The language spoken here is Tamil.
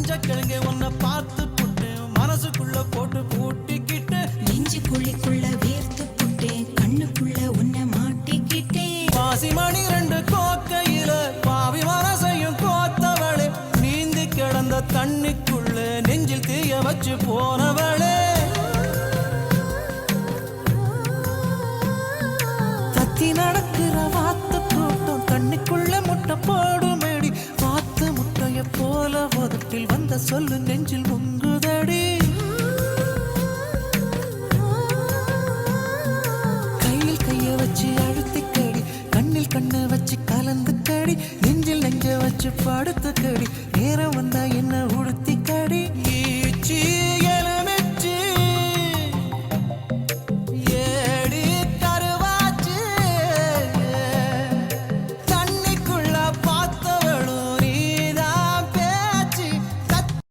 மஞ்சக்கிழங்க உன்னை பார்த்து புட்டு மனசுக்குள்ள போட்டு பூட்டிக்கிட்டு நெஞ்சு குழிக்குள்ள வேர்த்து புட்டேன் கண்ணுக்குள்ள உன்னை மாட்டிக்கிட்டேன் பாசிமணி ரெண்டு கோக்கையில பாவி மனசையும் கோத்தவளே நீந்தி கிடந்த தண்ணிக்குள்ள நெஞ்சில் தீய வச்சு போனவளே தத்தி நடக்கிற வாத்து கூட்டம் தண்ணிக்குள்ள முட்டை போடுமேடி வாத்து முட்டைய போல உதட்டில் வந்த சொல்லு நெஞ்சில் முங்குதடி கையில் கைய வச்சு அழுத்திக்கடி கண்ணில் கண்ணை வச்சு கலந்து கடி நெஞ்சில் நெஞ்ச வச்சு பாடு